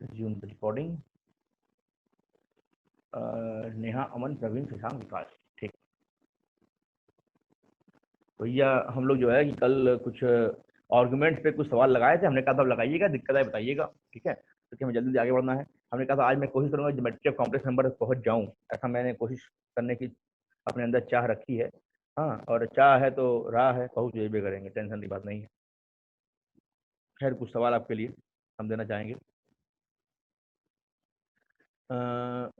Resume the recording. Neha, Aman, Praveen, Shashank, Vikas. ठीक। भैया हम लोग जो है कि कल कुछ आर्गुमेंट पे कुछ सवाल लगाए थे, हमने कहा था आप लगाइएगा, दिक्कत है बताइएगा, ठीक है, क्योंकि हमें जल्दी जल्दी आगे बढ़ना है। हमने कहा था आज मैं कोशिश करूंगा ज्योमेट्री ऑफ कॉम्प्लेक्स नंबर तक पहुंच जाऊं, ऐसा मैंने कोशिश करने की अपने अंदर चाह रखी है। हाँ, और चाह है तो राह है, पहुंच भी करेंगे, टेंशन की बात नहीं है। खैर, कुछ सवाल आपके लिए हम देना चाहेंगे। अ,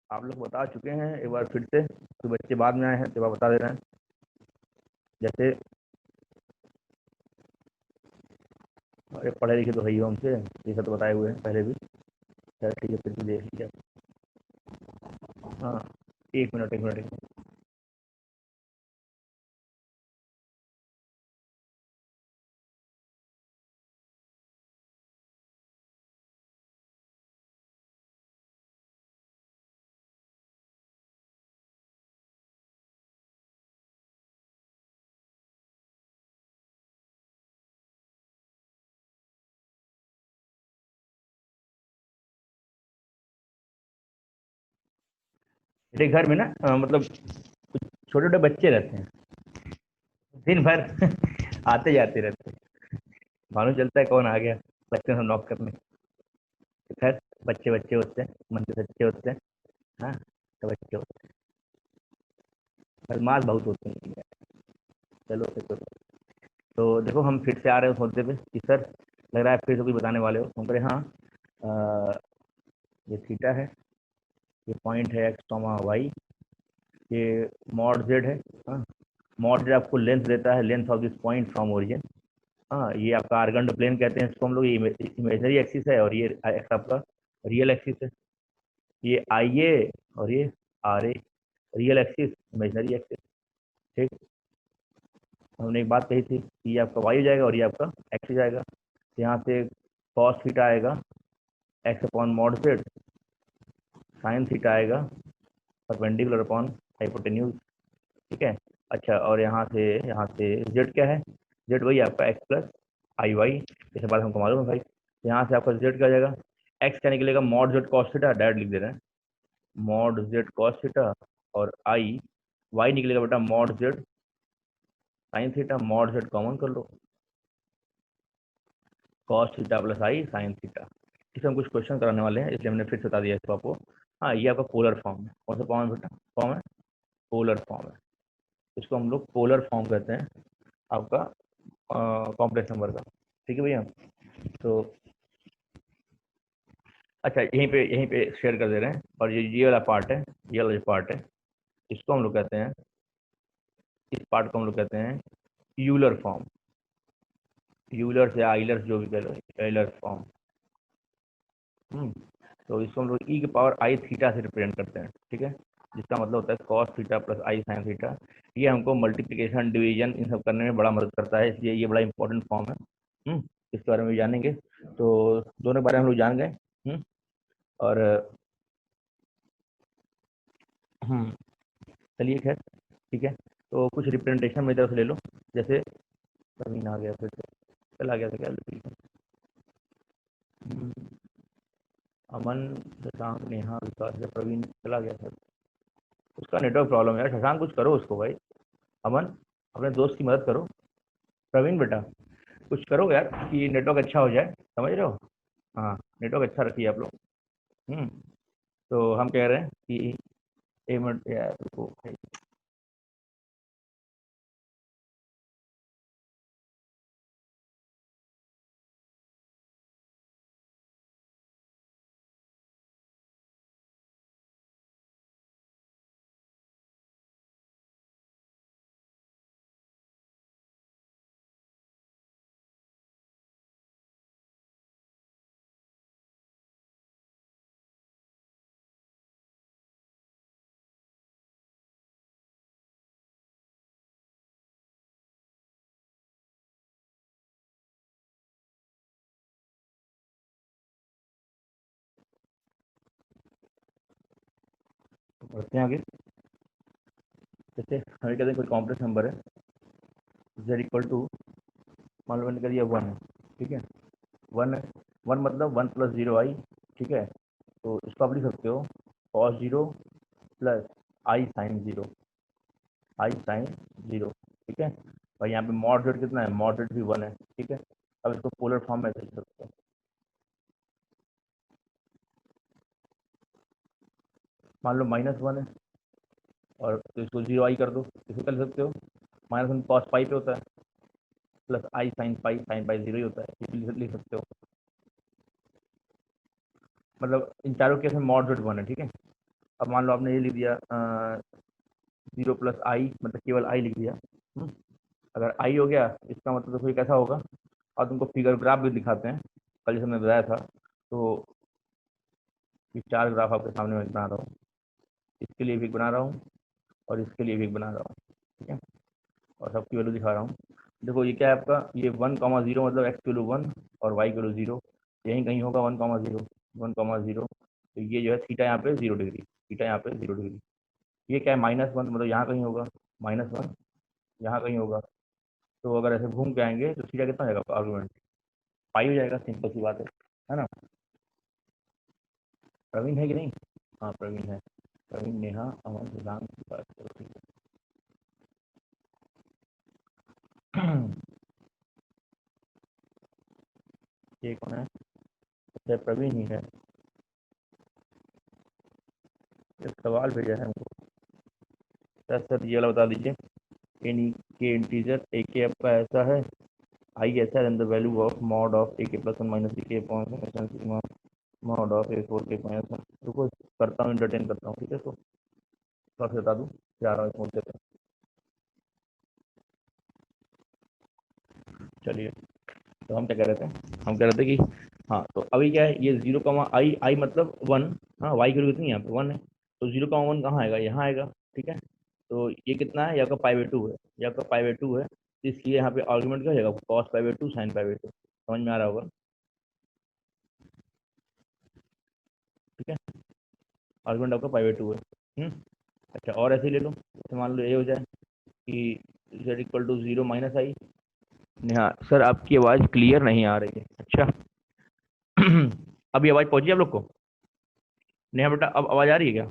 आप लोग बता चुके हैं एक बार फिर से, तो बच्चे बाद में आए हैं तो आप बता दे रहे हैं। जैसे अरे पढ़े लिखे तो है ही हो हमसे, ये सब तो बताए हुए हैं पहले भी। चलो ठीक है, फिर भी देख लीजिए। हाँ, एक मिनट एक मिनट एक मिनट। मेरे घर में ना मतलब कुछ छोटे छोटे बच्चे रहते हैं, दिन भर आते जाते रहते हैं। मालूम चलता है कौन आ गया, लगते हैं सब नॉक करने। तो खैर, बच्चे बच्चे होते हैं, मन के सच्चे होते हैं। हाँ, तो बच्चे होते हैं, बदमाश बहुत होते हैं। चलो चलो। तो देखो, हम फिर से आ रहे हो मुद्दे पे कि सर, लग रहा है फिर से कुछ बताने वाले हो। हम कह रहे हाँ, ये थीटा है, ये पॉइंट है एक्स कॉमा वाई, ये मॉड जेड है। हाँ, मॉड जेड आपको लेंथ देता है, length of this point from origin. हाँ, ये आपका आर्गन प्लेन कहते हैं इसको हम लोग, ये इमेजनरी एक्सिस है, और ये एक्स आपका रियल एक्सिस है। ये आई ए और ये R A, real axis, imaginary axis. ठीक। हमने एक बात कही थी कि ये आपका वाई हो जाएगा और ये आपका एक्स हो जाएगा। तो यहाँ से कॉस थीटा आएगा x upon mod Z, sine theta आएगा परपेंडिकुलर अपॉन हाइपोटेन्यूज। ठीक है। अच्छा, और यहाँ से जेड क्या है? जेड वही आपका एक्स प्लस आई वाई, जैसे बात हमको मालूम है भाई। यहाँ से आपका जेड क्या हो जाएगा? एक्स क्या निकलेगा? Mod Z cos theta, direct लिख दे रहे हैं, मॉड जेड कॉस थीटा। और आई वाई निकलेगा बेटा mod Z sine theta, mod Z common कर लो, कॉस थीटा प्लस आई साइन थीटा। इससे हम कुछ क्वेश्चन कराने वाले हैं, इसलिए हमने फिर से बता दिया इसको आपको। हाँ, ये आपका पोलर फॉर्म है। कौन सा फॉर्म है बेटा? फॉर्म है, पोलर फॉर्म है। इसको हम लोग पोलर फॉर्म कहते हैं आपका कॉम्प्लेक्स नंबर का। ठीक है भैया। तो अच्छा, यहीं पे शेयर कर दे रहे हैं, और ये वाला पार्ट है, ये वाला जो पार्ट है, इसको हम लोग कहते हैं, इस पार्ट को हम लोग कहते हैं यूलर फॉर्म। यूलर या आइलर जो भी कह लो, यूलर फॉर्म। हम्म। तो इसको हम लोग ई की पावर आई थीटा से रिप्रेजेंट करते हैं। ठीक है, जिसका मतलब होता है कॉस थीटा प्लस आई साइन थीटा। ये हमको मल्टीप्लिकेशन डिवीजन इन सब करने में बड़ा मदद करता है, इसलिए ये बड़ा इंपॉर्टेंट फॉर्म है। इसके बारे में भी जानेंगे। तो दोनों के बारे में हम लोग जान गए। और हम्म चलिए खैर, ठीक है। तो कुछ रिप्रेजेंटेशन मेरी तरफ से ले लो। जैसे प्रवीण आ गया, फिर से चला गया था क्या? ठीक है। हम्म, अमन, शशांक, नेहा, विकास या प्रवीण चला गया था। उसका नेटवर्क प्रॉब्लम है यार। शशांक, कुछ करो उसको भाई। अमन, अपने दोस्त की मदद करो। प्रवीण बेटा, कुछ करो यार कि नेटवर्क अच्छा हो जाए, समझ रहे हो? हाँ, नेटवर्क अच्छा रखिए आप लोग। हम्म। तो हम कह रहे हैं कि एक मिनट यार रुको भाई। बढ़ते हैं आगे। जैसे हमें कहते हैं कोई कॉम्प्लेक्स नंबर है, z इक्वल टू, मान लो मैंने कर दिया 1 है। ठीक है, 1 है। वन मतलब वन प्लस जीरो आई, ठीक है। तो इसको आप लिख सकते हो कॉस जीरो प्लस आई साइन जीरो, आई साइन जीरो, ठीक है। और यहाँ पे मॉड जेड कितना है, मॉड जेड भी वन है, ठीक है। अब इसको पोलर फॉर्म में लिख सकते हो। मान लो माइनस वन है और तो इसको जीरो आई कर दो, इसको कर सकते हो। माइनस वन कॉस पाई पे होता है, प्लस आई साइन पाई जीरो ही होता है, ये भी लिख सकते हो। मतलब इन चारों केस में मॉड जेड वन है, ठीक है। अब मान लो आपने ये लिख दिया जीरो प्लस आई, मतलब केवल आई लिख दिया। अगर आई हो गया इसका मतलब तो फिर कैसा होगा। और तुमको फिगर ग्राफ भी दिखाते हैं, कल जैसे हमने बताया था। तो ये चार ग्राफ आपके सामने मैं बना रहा हूँ, इसके लिए भी एक बना रहा हूँ और इसके लिए भी एक बना रहा हूँ, ठीक है। और सबकी वैल्यू दिखा रहा हूँ। देखो ये क्या है आपका, ये वन कॉमा जीरो मतलब एक्स की वैल्यू वन और वाई की वैल्यू जीरो, यहीं कहीं होगा one comma zero, one comma zero. तो ये जो है थीटा यहाँ पे 0 डिग्री, थीटा यहाँ पे 0 डिग्री। ये क्या है माइनस वन, मतलब यहाँ कहीं होगा माइनस वन, यहाँ कहीं होगा। तो अगर ऐसे घूम के आएंगे तो थीटा कितना हो जाएगा आर्गूमेंट, पाई हो जाएगा, सिंपल सी बात है ना। प्रवीण है कि नहीं? हाँ प्रवीण है, प्रवीण नेहा अमन सिद्धांत की बात करो, ठीक है। ये कौन है? अच्छा प्रवीण ही है। एक सवाल भेजा है हमको, सर ये वाला बता दीजिए। एनी के इंटीजर ए के आपका ऐसा है, आई ऐसा है, the value of mod of a k plus one minus a k upon mod of a four k minus one. रुको करता हूँ, इंटरटेन करता हूँ, ठीक है। तो थोड़ा सा बता दूँ, जा रहा हूँ इस मुद्दे पे। चलिए, तो हम क्या कह रहे थे, हम कह रहे थे कि हाँ, तो अभी क्या है, ये जीरो कमा आई, आई मतलब वन। हाँ वाई की कितनी है यहाँ पे वन है, तो जीरो कमा वन कहाँ आएगा, यहाँ आएगा, ठीक है। तो ये कितना है, ये आपका पाई बाई टू है, ये आपका पाई बाई टू है, तो इसलिए यहाँ पे आर्गूमेंट क्या हो जाएगा, cos pi by two sine pi by two. समझ में आ रहा होगा, ठीक है। आर्गूमेंट आपका पाई बाई टू है। अच्छा और ऐसे ही ले लो, जैसे मान लो ये हो जाए कि z equal to zero minus i. हाँ सर आपकी आवाज़ क्लियर नहीं आ रही है, अच्छा। अभी आवाज़ पहुंची आप लोग को? नेहा बेटा अब आवाज़ आ रही है क्या?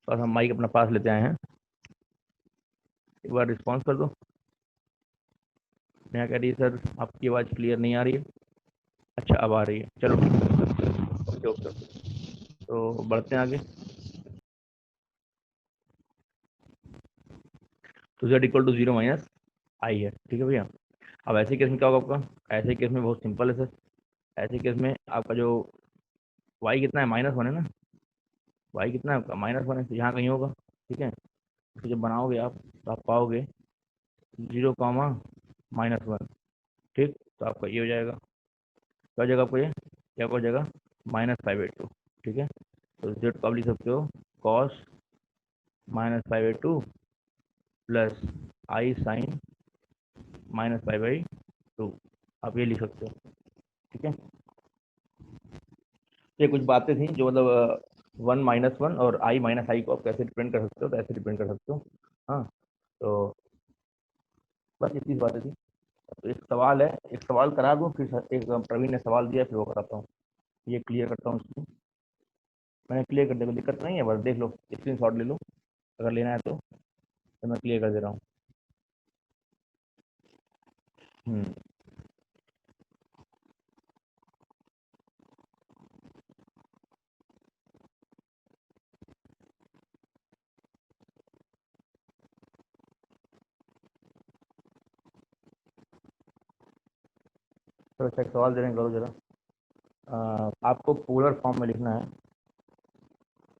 तो हम माइक अपना पास लेते आए हैं, एक बार रिस्पॉन्स कर दो। नेहा कह रही है सर आपकी आवाज़ क्लियर नहीं आ रही है। अच्छा अब आ रही है, चलो ठीक है, ओके ओके। तो बढ़ते हैं आगे। तो z equal to zero minus i है, ठीक है भैया। अब ऐसे केस में क्या होगा आपका, ऐसे केस में बहुत सिंपल है सर। ऐसे केस में आपका जो y कितना है, माइनस वन है ना, y कितना है आपका माइनस वन है, तो यहाँ कहीं होगा, ठीक है। तो जब बनाओगे आप तो आप पाओगे जीरो कॉमा माइनस वन, ठीक। तो आपका ये हो जाएगा, क्या हो जाएगा आपको, ये क्या हो जाएगा, माइनस फाइव बाई टू, ठीक है। तो जेड को आप लिख सकते हो cos minus five by two plus I sine minus five by two, आप ये लिख सकते हो, ठीक है। ये कुछ बातें थी जो मतलब वन माइनस वन और आई माइनस आई को आप कैसे डिपेंड कर सकते हो, तो ऐसे डिपेंड कर सकते हो। हाँ, तो बस इतनी बातें थी। तो एक सवाल है, एक सवाल करा दूँ फिर एक प्रवीण ने सवाल दिया फिर वो कराता हूँ, ये क्लियर करता हूँ इसको। मैंने क्लियर कर दिया, कोई दिक्कत नहीं है, बस देख लो, स्क्रीन शॉट ले लो अगर लेना है तो मैं क्लियर कर दे रहा हूँ। हम्म, चलो अच्छा एक सवाल दे रहे हैं, करो जरा। आपको पोलर फॉर्म में लिखना है,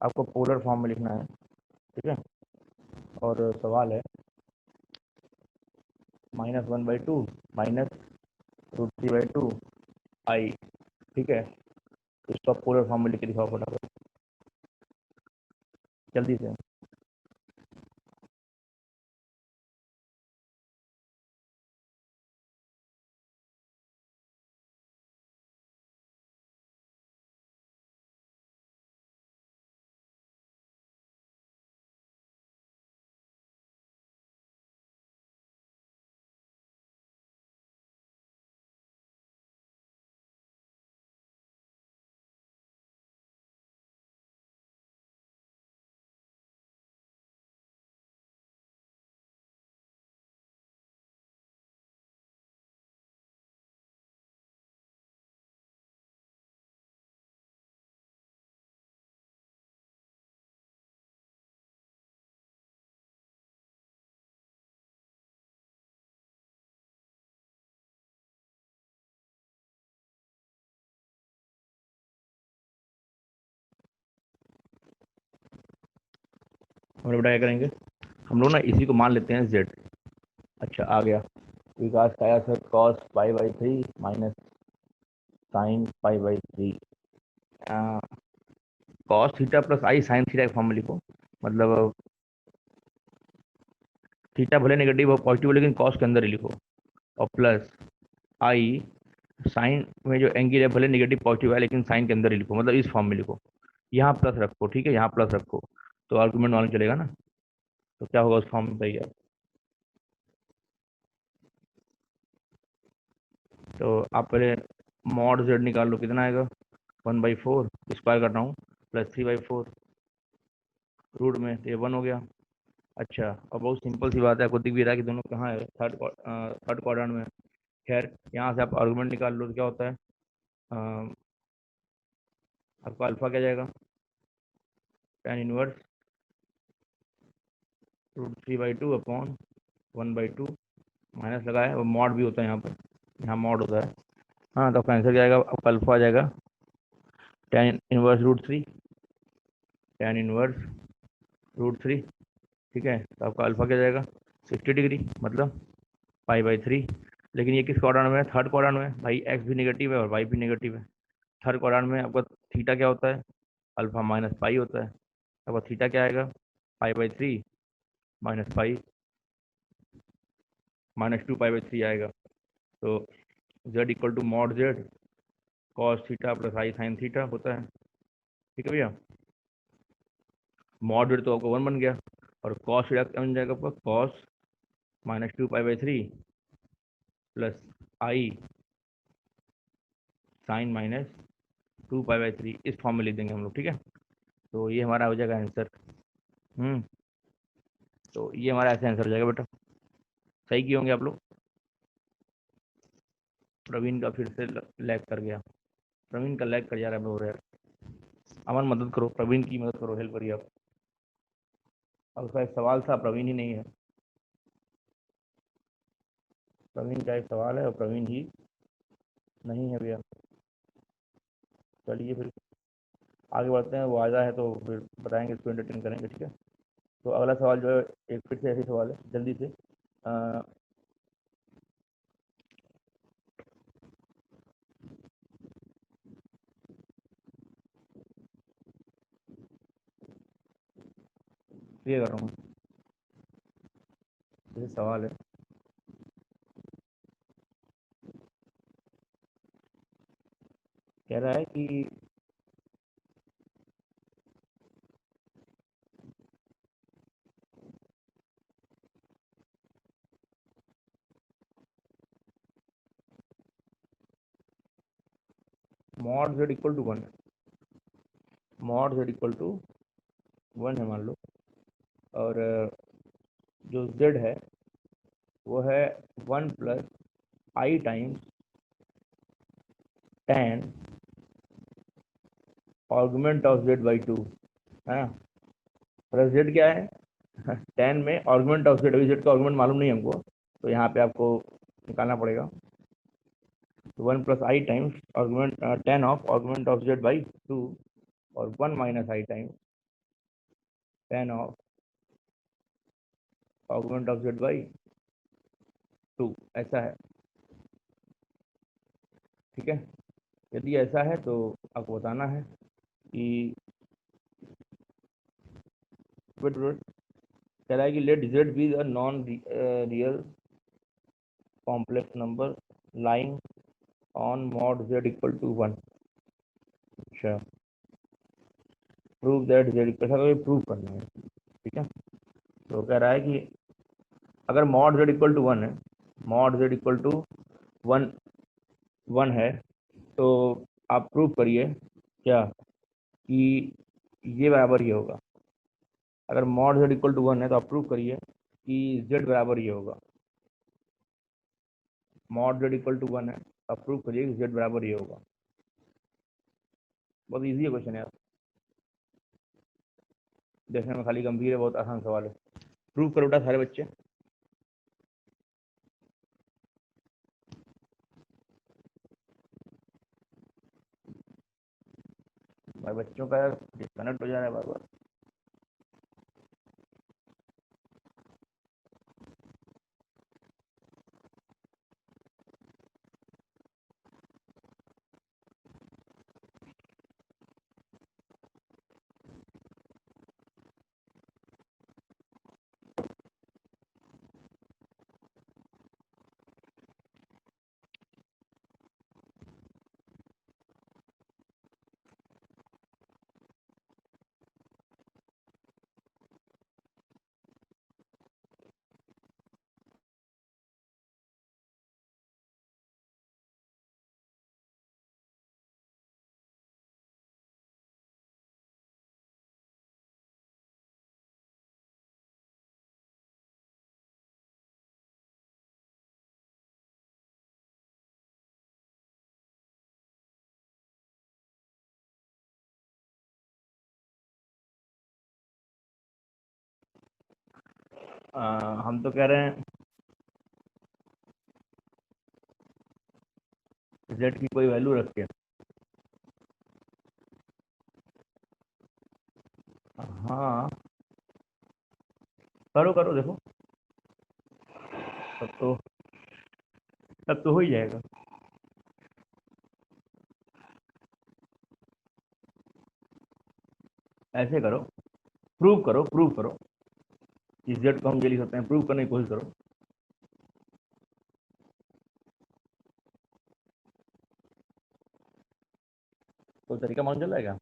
आपको पोलर फॉर्म में लिखना है, ठीक है। और सवाल है minus one by two minus root three by two i, ठीक है। तो इसको आप पोलर फॉर्म में लिख के दिखाओ फटाफट, जल्दी से। हम लोग बेटा क्या करेंगे, हम लोग ना इसी को मान लेते हैं z। अच्छा आ गया, विकास का आया sir cos π/3 minus sine π/3। Cos theta plus आई साइन थीटा के फॉर्म में लिखो, मतलब थीटा भले नेगेटिव हो पॉजिटिव हो लेकिन कॉस के अंदर ही लिखो, और प्लस आई साइन में जो एंगल है भले नेगेटिव पॉजिटिव है लेकिन साइन के अंदर ही लिखो, मतलब इस फॉर्म में लिखो। यहाँ प्लस रखो, ठीक है, यहाँ प्लस रखो तो आर्गुमेंट मालूम चलेगा ना। तो क्या होगा उस फॉर्म में बताइए आप। तो आप पहले मॉड जेड निकाल लो, कितना आएगा 1/4 स्क्वायर कर रहा हूँ प्लस 3/4 रूट में, तो ये 1 हो गया। अच्छा, और बहुत सिंपल सी बात है, आपको दिख भी रहा है कि दोनों कहाँ है, थर्ड क्वाड्रेंट में। खैर यहाँ से आप आर्गुमेंट निकाल लो तो क्या होता है, आपका अल्फा क्या जाएगा, tan इनवर्स √3/2 अपॉन 1/2 माइनस लगाया, और मॉड भी होता है यहाँ पर, यहाँ मॉड होता है। हाँ, तो आपका आंसर क्या आएगा, आपका अल्फा आ जाएगा tan इनवर्स √3, tan इनवर्स √3, ठीक है। तो आपका अल्फा क्या जाएगा 60 डिग्री, मतलब π/3। लेकिन ये किस क्वाड्रेंट में है, थर्ड क्वाड्रेंट में भाई, एक्स भी नेगेटिव है और वाई भी नेगेटिव है। थर्ड क्वाड्रेंट में आपका थीटा क्या होता है, अल्फा माइनस पाई होता है। आपका थीटा क्या आएगा π/3 माइनस पाई, -2π/3 आएगा। तो z equal to mod Z cos theta plus I sine theta होता है, ठीक है भैया। मॉड जेड तो आपका 1 बन गया, और कॉस थीटा क्या बन जाएगा आपका, कॉस -2π/3 प्लस आई साइन -2π/3, इस फॉर्म में लिख देंगे हम लोग, ठीक है। तो ये हमारा हो जाएगा आंसर। हम्म तो ये हमारा ऐसे आंसर हो जाएगा बेटा। सही किए होंगे आप लोग। प्रवीण का फिर से लैग कर गया, प्रवीण का लैग कर जा रहा है, हो रहा है। अमन मदद करो, प्रवीण की मदद करो, हेल्प करिए आप। अब उसका एक सवाल था, प्रवीण ही नहीं है। प्रवीण का एक सवाल है और प्रवीण ही नहीं है भैया। चलिए फिर आगे बढ़ते हैं, वो आया है तो फिर बताएंगे, इसको एंटरटेन करेंगे, ठीक है। तो अगला सवाल जो है, एक फिर से ऐसे सवाल है, जल्दी से। क्लियर कर रहा हूँ, जैसे सवाल है, कह रहा है कि mod Z equal to 1, mod Z equal to 1 है मान लो, और जो जेड है वो है 1 plus I times tan argument of z/2, है ना। प्लस जेड क्या है tan में आर्गुमेंट ऑफ जेड, अभी जेड का आर्गुमेंट मालूम नहीं हमको, तो यहाँ पे आपको निकालना पड़ेगा। तो 1 plus I times argument tan of argument of z/2, और 1 minus I times tan of argument of z/2, ऐसा है, ठीक है। यदि ऐसा है तो आपको बताना है कि वेट वेट, कह रहा है कि let Z be a non real complex number lying on mod Z equal to 1। अच्छा, प्रूव दैट जेड इक्वल, ऐसा प्रूव करना है, ठीक है। तो कह रहा है कि अगर मॉड जेड इक्वल टू 1 है, मॉड जेड इक्वल टू 1 1 है, तो आप प्रूव करिए क्या, कि ये बराबर ये होगा। अगर मॉड जेड इक्वल टू 1 है तो आप प्रूव करिए कि जेड बराबर ये होगा। मॉड जेड इक्वल टू 1 है, आप प्रूव करिए कि जेड बराबर ये होगा। बहुत ईजी है क्वेश्चन यार, देखने में खाली गंभीर है, बहुत आसान सवाल है। प्रूव करो बेटा सारे बच्चे। भाई बच्चों का डिस्कनेक्ट हो जा रहा है बार बार। हम तो कह रहे हैं z की कोई वैल्यू रख के। हाँ, करो करो देखो, तब तो हो ही जाएगा। ऐसे करो, प्रूव करो, प्रूव करो, इस z को हम ये लिख सकते हैं, प्रूव करने की कोशिश करो। कोई तरीका मालूम चल जाएगा?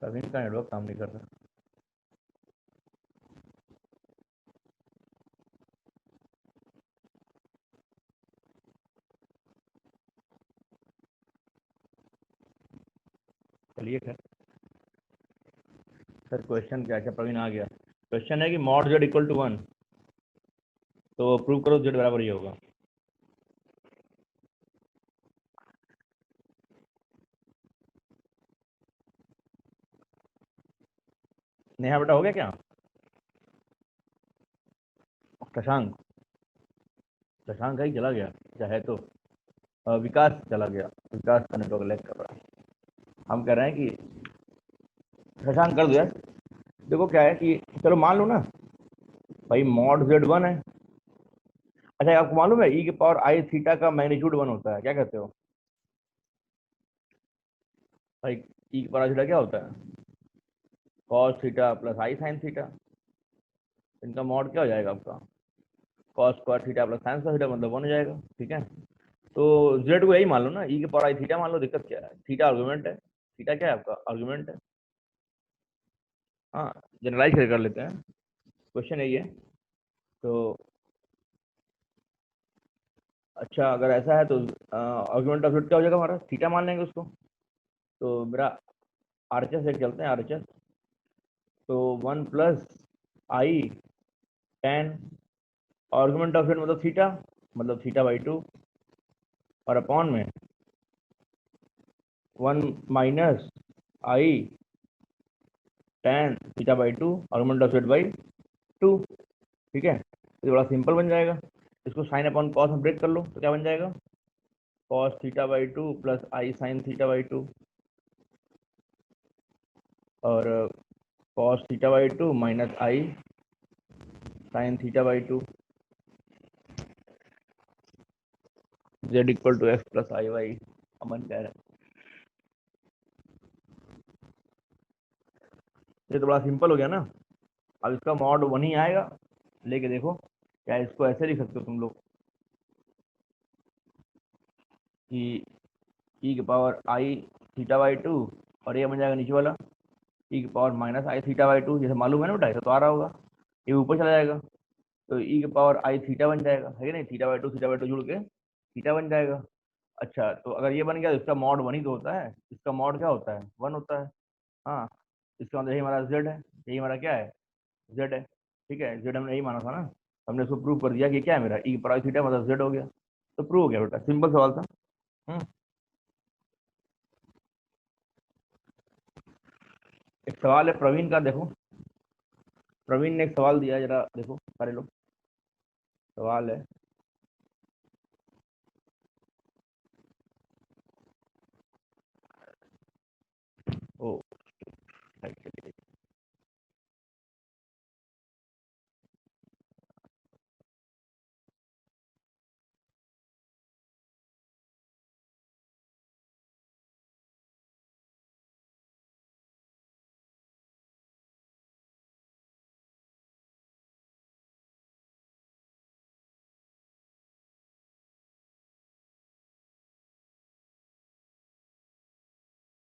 प्रवीण का नेटवर्क काम नहीं कर रहा। चलिए खैर, सर क्वेश्चन क्या? क्या प्रवीण आ गया? क्वेश्चन है कि मॉड z इक्वल टू 1, तो प्रूव करो z बराबर ही होगा। नेहा बेटा हो गया क्या? शशांक, शशांक है, चला गया क्या? है तो विकास चला गया, विकास का नेटवर्क लैग कर रहा है। हम कह रहे हैं कि शशांक कर दो यार। देखो क्या है कि चलो मान लो ना भाई, मॉड z 1 है। अच्छा, आपको मालूम है ई के पावर आई थीटा का मैग्नीट्यूड 1 होता है, क्या कहते हो भाई? ई के पावर आई थीटा क्या होता है? कॉस थीटा प्लस आई साइन थीटा। इनका मॉड क्या हो जाएगा आपका? Cos square theta plus sine square theta, मतलब 1 हो जाएगा। ठीक है, तो जेड को यही मान लो ना, ई के पावर आई थीटा मान लो, दिक्कत क्या है? थीटा आर्गुमेंट है, थीटा क्या है आपका? आर्गुमेंट है। हाँ, जनरलाइज कर लेते हैं, क्वेश्चन यही है। तो अच्छा, अगर ऐसा है तो आर्गुमेंट ऑफ जेड क्या हो जाएगा हमारा? थीटा मान लेंगे उसको। तो मेरा आरएचएस एक चलते हैं, आरएचएस। तो 1 plus I ten, argument of Z मतलब थीटा, मतलब थीटा बाई 2, और अपॉन में 1 minus I tan theta by 2, argument of Z by 2। ठीक है, तो ये बड़ा सिंपल बन जाएगा। इसको साइन अपॉन कॉस में ब्रेक कर लो तो क्या बन जाएगा? Cos theta by 2 plus I sine theta by 2, और cos theta by 2 minus i sine theta by 2, z equal to x plus i y. Aman कह रहे हैं ये तो बड़ा सिंपल हो गया ना। अब इसका मॉड 1 ही आएगा, लेके देखो क्या इसको ऐसे लिख सकते हो तुम लोग कि ई के पावर आई थीटा बाई 2, और ये बन जाएगा नीचे वाला ई के power minus I theta by 2। जैसे मालूम है ना बेटा, ऐसा तो आ रहा होगा, ये ऊपर चला जाएगा, तो ई के पावर आई थीटा बन जाएगा, है कि नहीं? थीटा बाई टू जुड़ के थीटा बन जाएगा। अच्छा, तो अगर ये बन गया तो इसका मॉड 1 ही तो होता है, इसका मॉड क्या होता है? 1 होता है। हाँ, इसका मतलब यही हमारा जेड है, यही हमारा क्या है? जेड है। ठीक है, जेड हमने यही माना था ना, हमने इसको प्रूव कर दिया कि क्या है मेरा ई की पावर थीटा मतलब जेड हो गया। तो प्रूव हो गया बेटा, सिंपल सवाल था। हम्म। एक सवाल है प्रवीण का, देखो प्रवीण ने एक सवाल दिया, जरा देखो सारे लोग। सवाल है